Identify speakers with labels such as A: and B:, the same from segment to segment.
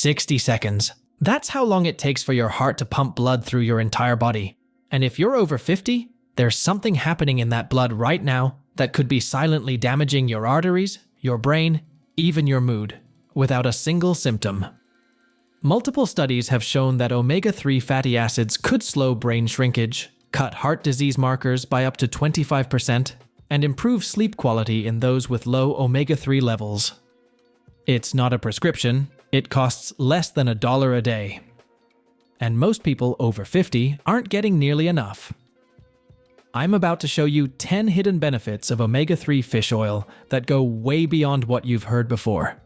A: 60 seconds. That's how long it takes for your heart to pump blood through your entire body. And if you're over 50, there's something happening in that blood right now that could be silently damaging your arteries, your brain, even your mood, without a single symptom. Multiple studies have shown that omega-3 fatty acids could slow brain shrinkage, cut heart disease markers by up to 25%, and improve sleep quality in those with low omega-3 levels. It's not a prescription, it costs less than $1 a day. And most people over 50 aren't getting nearly enough. I'm about to show you 10 hidden benefits of omega-3 fish oil that go way beyond what you've heard before.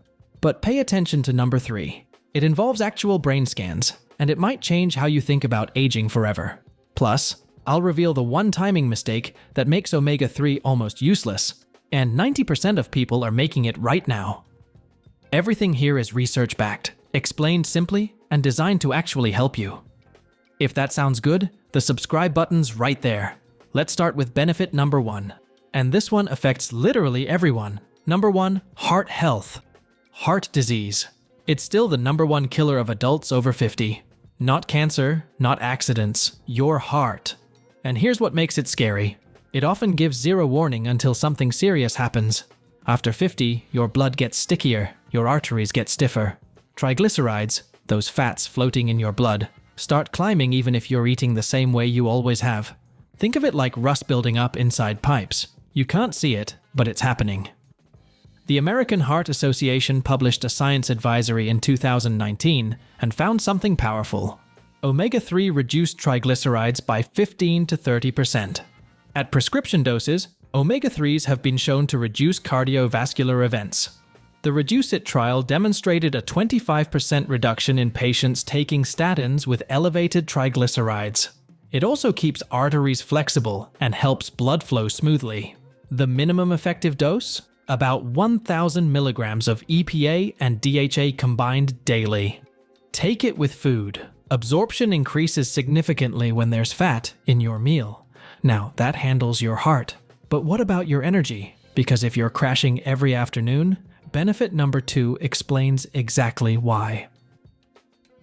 A: But pay attention to number 3. It involves actual brain scans, and it might change how you think about aging forever. Plus, I'll reveal the one timing mistake that makes omega-3 almost useless, and 90% of people are making it right now. Everything here is research-backed, explained simply, and designed to actually help you. If that sounds good, the subscribe button's right there. Let's start with benefit number 1. And this one affects literally everyone. Number 1, heart health. Heart disease. It's still the number 1 killer of adults over 50. Not cancer, not accidents, your heart. And here's what makes it scary. It often gives zero warning until something serious happens. After 50, your blood gets stickier, your arteries get stiffer. Triglycerides, those fats floating in your blood, start climbing even if you're eating the same way you always have. Think of it like rust building up inside pipes. You can't see it, but it's happening. The American Heart Association published a science advisory in 2019 and found something powerful. Omega-3 reduced triglycerides by 15 to 30%. At prescription doses, omega-3s have been shown to reduce cardiovascular events. The Reduce It trial demonstrated a 25% reduction in patients taking statins with elevated triglycerides. It also keeps arteries flexible and helps blood flow smoothly. The minimum effective dose? About 1,000 milligrams of EPA and DHA combined daily. Take it with food. Absorption increases significantly when there's fat in your meal. Now, that handles your heart. But what about your energy? Because if you're crashing every afternoon, benefit number 2 explains exactly why.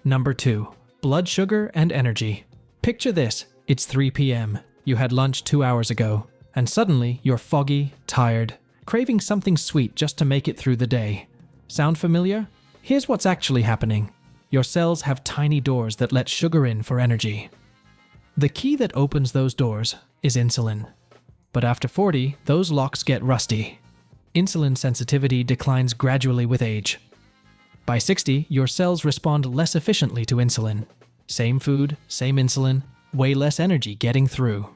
A: Number 2, blood sugar and energy. Picture this, it's 3 p.m. You had lunch 2 hours ago, and suddenly you're foggy, tired, craving something sweet just to make it through the day. Sound familiar? Here's what's actually happening. Your cells have tiny doors that let sugar in for energy. The key that opens those doors is insulin. But after 40, those locks get rusty. Insulin sensitivity declines gradually with age. By 60, your cells respond less efficiently to insulin. Same food, same insulin, way less energy getting through.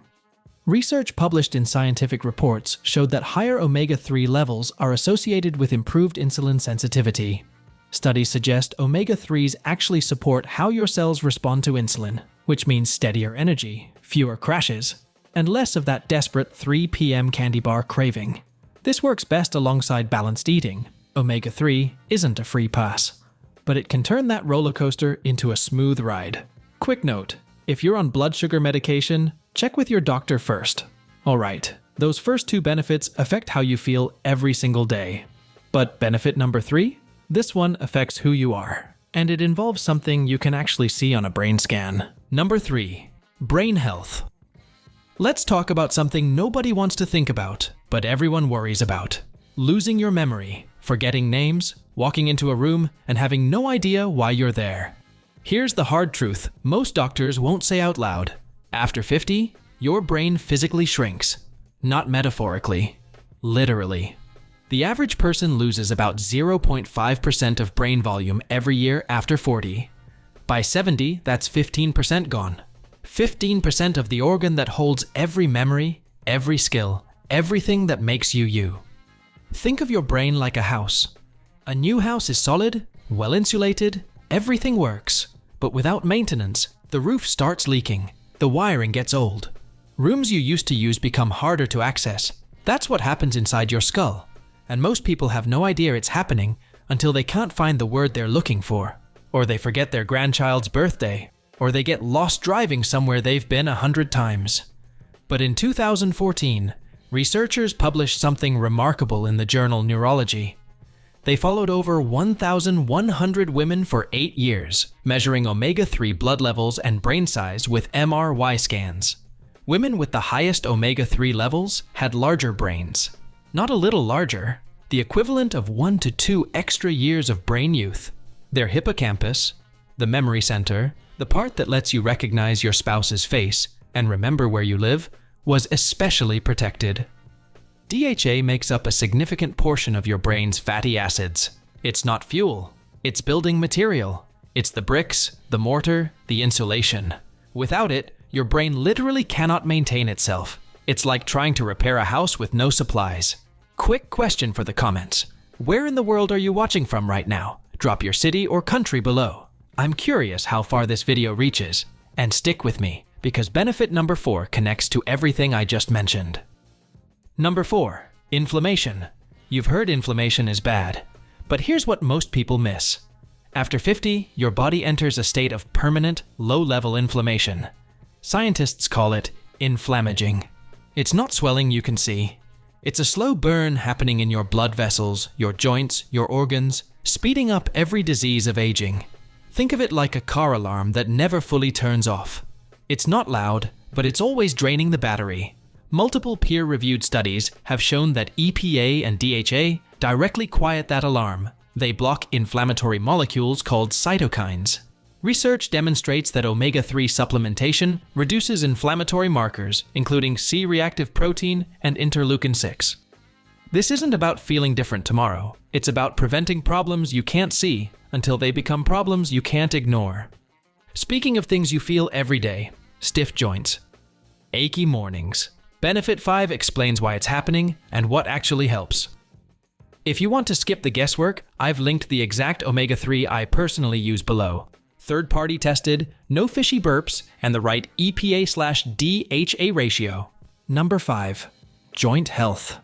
A: Research published in scientific reports showed that higher omega-3 levels are associated with improved insulin sensitivity. Studies suggest omega-3s actually support how your cells respond to insulin, which means steadier energy, fewer crashes, and less of that desperate 3 p.m. candy bar craving. This works best alongside balanced eating. Omega-3 isn't a free pass, but it can turn that roller coaster into a smooth ride. Quick note, if you're on blood sugar medication, check with your doctor first. Alright, those first 2 benefits affect how you feel every single day. But benefit number 3? This one affects who you are, and it involves something you can actually see on a brain scan. Number 3, brain health. Let's talk about something nobody wants to think about, but everyone worries about. Losing your memory, forgetting names, walking into a room, and having no idea why you're there. Here's the hard truth most doctors won't say out loud. After 50, your brain physically shrinks. Not metaphorically, literally. The average person loses about 0.5% of brain volume every year after 40. By 70, that's 15% gone. 15% of the organ that holds every memory, every skill, everything that makes you you. Think of your brain like a house. A new house is solid, well insulated, everything works. But without maintenance, the roof starts leaking. The wiring gets old. Rooms you used to use become harder to access. That's what happens inside your skull. And most people have no idea it's happening until they can't find the word they're looking for. Or they forget their grandchild's birthday. Or they get lost driving somewhere they've been 100 times. But in 2014, researchers published something remarkable in the journal Neurology. They followed over 1,100 women for 8 years, measuring omega-3 blood levels and brain size with MRI scans. Women with the highest omega-3 levels had larger brains. Not a little larger, the equivalent of 1 to 2 extra years of brain youth. Their hippocampus, the memory center, the part that lets you recognize your spouse's face and remember where you live, was especially protected. DHA makes up a significant portion of your brain's fatty acids. It's not fuel, it's building material. It's the bricks, the mortar, the insulation. Without it, your brain literally cannot maintain itself. It's like trying to repair a house with no supplies. Quick question for the comments. Where in the world are you watching from right now? Drop your city or country below. I'm curious how far this video reaches. And stick with me, because benefit number 4 connects to everything I just mentioned. Number 4, inflammation. You've heard inflammation is bad, but here's what most people miss. After 50, your body enters a state of permanent, low-level inflammation. Scientists call it inflammaging. It's not swelling you can see. It's a slow burn happening in your blood vessels, your joints, your organs, speeding up every disease of aging. Think of it like a car alarm that never fully turns off. It's not loud, but it's always draining the battery. Multiple peer-reviewed studies have shown that EPA and DHA directly quiet that alarm. They block inflammatory molecules called cytokines. Research demonstrates that omega-3 supplementation reduces inflammatory markers, including C-reactive protein and interleukin-6. This isn't about feeling different tomorrow. It's about preventing problems you can't see until they become problems you can't ignore. Speaking of things you feel every day, stiff joints, achy mornings. Benefit 5 explains why it's happening and what actually helps. If you want to skip the guesswork, I've linked the exact omega-3 I personally use below. Third-party tested, no fishy burps, and the right EPA/DHA ratio. Number 5, joint health.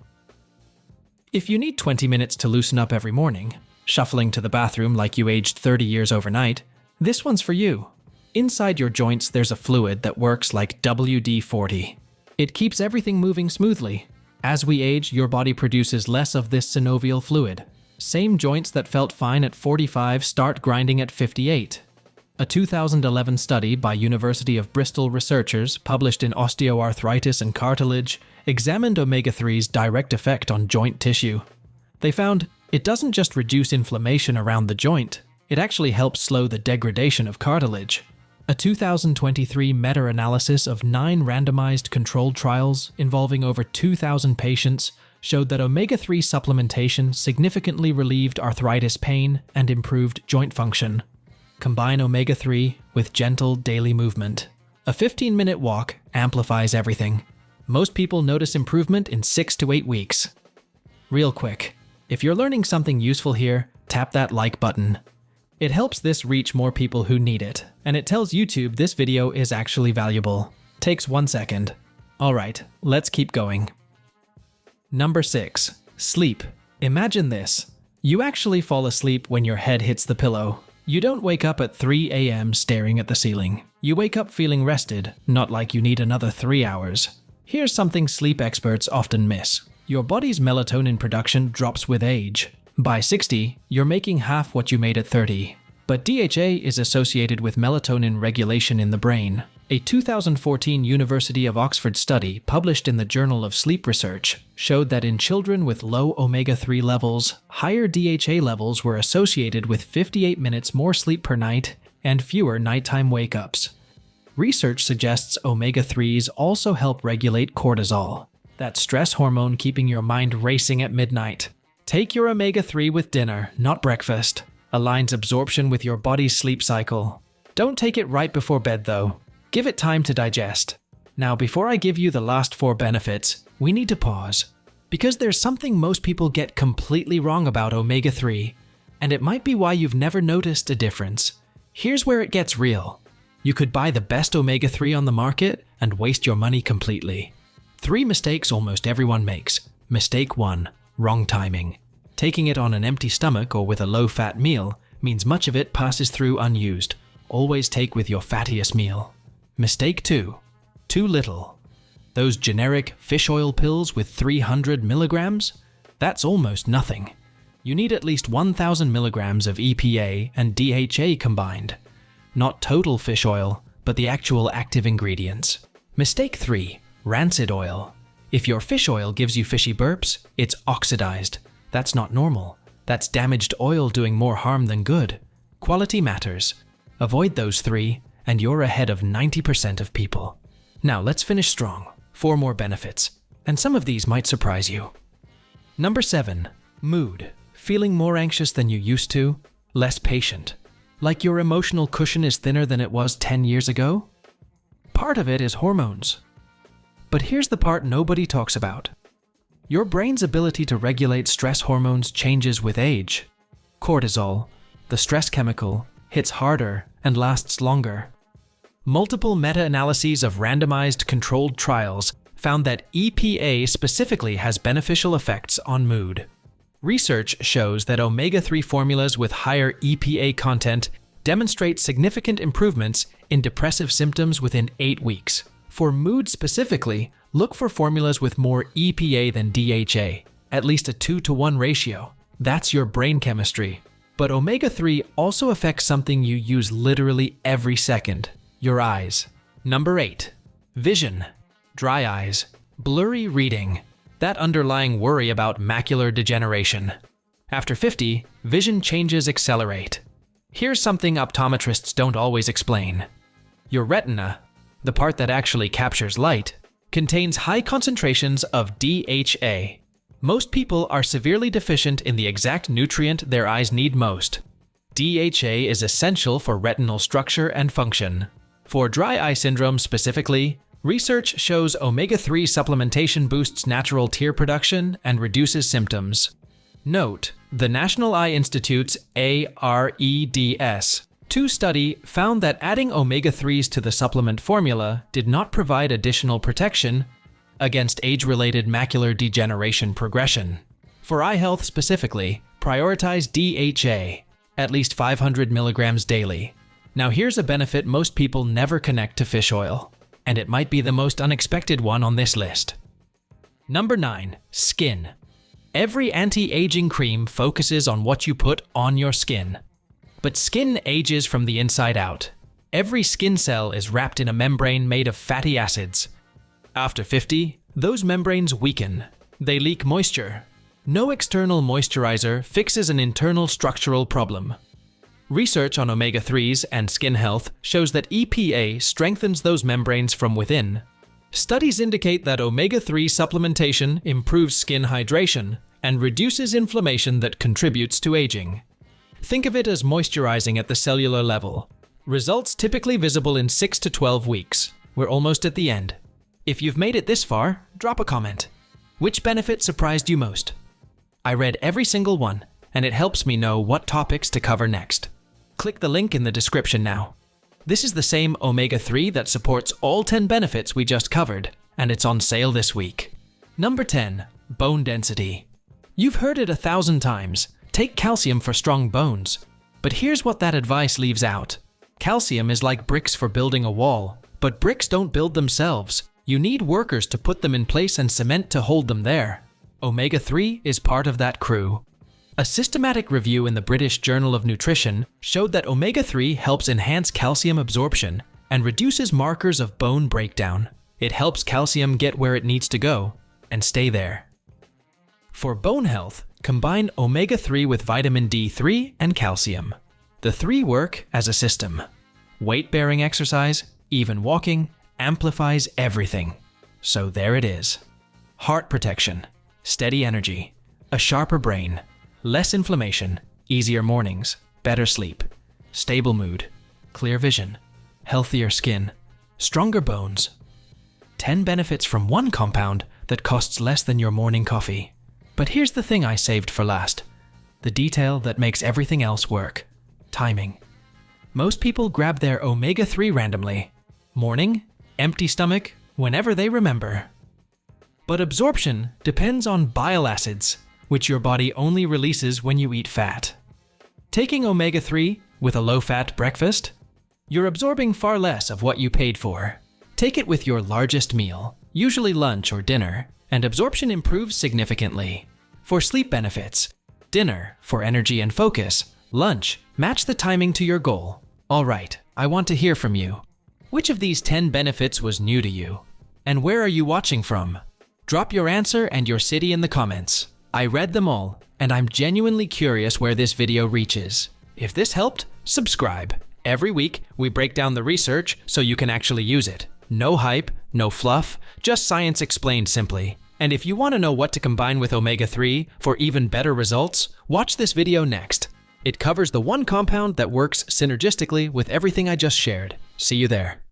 A: If you need 20 minutes to loosen up every morning, shuffling to the bathroom like you aged 30 years overnight, this one's for you. Inside your joints, there's a fluid that works like WD-40. It keeps everything moving smoothly. As we age, your body produces less of this synovial fluid. Same joints that felt fine at 45 start grinding at 58. A 2011 study by University of Bristol researchers published in Osteoarthritis and Cartilage examined omega-3's direct effect on joint tissue. They found it doesn't just reduce inflammation around the joint, it actually helps slow the degradation of cartilage. A 2023 meta-analysis of 9 randomized controlled trials involving over 2,000 patients showed that omega-3 supplementation significantly relieved arthritis pain and improved joint function. Combine omega-3 with gentle daily movement. A 15-minute walk amplifies everything. Most people notice improvement in 6 to 8 weeks. Real quick, if you're learning something useful here, tap that like button. It helps this reach more people who need it, and it tells YouTube this video is actually valuable. Takes 1 second. Alright, let's keep going. Number 6, sleep. Imagine this. You actually fall asleep when your head hits the pillow. You don't wake up at 3 a.m. staring at the ceiling. You wake up feeling rested, not like you need another 3 hours. Here's something sleep experts often miss. Your body's melatonin production drops with age. By 60, you're making half what you made at 30. But DHA is associated with melatonin regulation in the brain. A 2014 University of Oxford study published in the Journal of Sleep Research showed that in children with low omega-3 levels, higher DHA levels were associated with 58 minutes more sleep per night and fewer nighttime wake-ups. Research suggests omega-3s also help regulate cortisol, that stress hormone keeping your mind racing at midnight. Take your omega-3 with dinner, not breakfast. Aligns absorption with your body's sleep cycle. Don't take it right before bed though. Give it time to digest. Now, before I give you the last 4 benefits, we need to pause. Because there's something most people get completely wrong about omega-3, and it might be why you've never noticed a difference. Here's where it gets real. You could buy the best omega-3 on the market and waste your money completely. 3 mistakes almost everyone makes. Mistake 1, wrong timing. Taking it on an empty stomach or with a low-fat meal means much of it passes through unused. Always take with your fattiest meal. Mistake 2, too little. Those generic fish oil pills with 300 milligrams? That's almost nothing. You need at least 1,000 milligrams of EPA and DHA combined. Not total fish oil, but the actual active ingredients. Mistake 3. Rancid oil. If your fish oil gives you fishy burps, it's oxidized. That's not normal. That's damaged oil doing more harm than good. Quality matters. Avoid those 3, and you're ahead of 90% of people. Now let's finish strong. 4 more benefits, and some of these might surprise you. Number 7. Mood. Feeling more anxious than you used to? Less patient? Like your emotional cushion is thinner than it was 10 years ago? Part of it is hormones. But here's the part nobody talks about. Your brain's ability to regulate stress hormones changes with age. Cortisol, the stress chemical, hits harder and lasts longer. Multiple meta-analyses of randomized controlled trials found that EPA specifically has beneficial effects on mood. Research shows that omega-3 formulas with higher EPA content demonstrate significant improvements in depressive symptoms within 8 weeks. For mood specifically, look for formulas with more EPA than DHA, at least a 2-to-1 ratio. That's your brain chemistry. But omega-3 also affects something you use literally every second: your eyes. Number 8. Vision. Dry eyes. Blurry reading. That underlying worry about macular degeneration. After 50, vision changes accelerate. Here's something optometrists don't always explain. Your retina, the part that actually captures light, contains high concentrations of DHA. Most people are severely deficient in the exact nutrient their eyes need most. DHA is essential for retinal structure and function. For dry eye syndrome specifically, research shows omega-3 supplementation boosts natural tear production and reduces symptoms. Note, the National Eye Institute's AREDS-2 study found that adding omega-3s to the supplement formula did not provide additional protection against age-related macular degeneration progression. For eye health specifically, prioritize DHA, at least 500 milligrams daily. Now here's a benefit most people never connect to fish oil, and it might be the most unexpected one on this list. Number 9. Skin. Every anti-aging cream focuses on what you put on your skin. But skin ages from the inside out. Every skin cell is wrapped in a membrane made of fatty acids. After 50, those membranes weaken. They leak moisture. No external moisturizer fixes an internal structural problem. Research on omega-3s and skin health shows that EPA strengthens those membranes from within. Studies indicate that omega-3 supplementation improves skin hydration and reduces inflammation that contributes to aging. Think of it as moisturizing at the cellular level. Results typically visible in 6 to 12 weeks. We're almost at the end. If you've made it this far, drop a comment. Which benefit surprised you most? I read every single one, and it helps me know what topics to cover next. Click the link in the description now. This is the same omega-3 that supports all 10 benefits we just covered, and it's on sale this week. Number 10. Bone density. You've heard it 1,000 times. Take calcium for strong bones. But here's what that advice leaves out. Calcium is like bricks for building a wall, but bricks don't build themselves. You need workers to put them in place and cement to hold them there. Omega-3 is part of that crew. A systematic review in the British Journal of Nutrition showed that omega-3 helps enhance calcium absorption and reduces markers of bone breakdown. It helps calcium get where it needs to go and stay there. For bone health, combine omega-3 with vitamin D3 and calcium. The three work as a system. Weight-bearing exercise, even walking, amplifies everything. So there it is. Heart protection, steady energy, a sharper brain, less inflammation, easier mornings, better sleep, stable mood, clear vision, healthier skin, stronger bones. 10 benefits from one compound that costs less than your morning coffee. But here's the thing I saved for last. The detail that makes everything else work. Timing. Most people grab their omega-3 randomly. Morning, empty stomach, whenever they remember. But absorption depends on bile acids, which your body only releases when you eat fat. Taking omega-3 with a low-fat breakfast, you're absorbing far less of what you paid for. Take it with your largest meal, usually lunch or dinner, and absorption improves significantly. For sleep benefits, Dinner, for energy and focus. Lunch, match the timing to your goal. All right, I want to hear from you. Which of these 10 benefits was new to you? And where are you watching from? Drop your answer and your city in the comments. I read them all, and I'm genuinely curious where this video reaches. If this helped, subscribe. Every week, we break down the research so you can actually use it. No hype, no fluff, just science explained simply. And if you want to know what to combine with omega-3 for even better results, watch this video next. It covers the one compound that works synergistically with everything I just shared. See you there.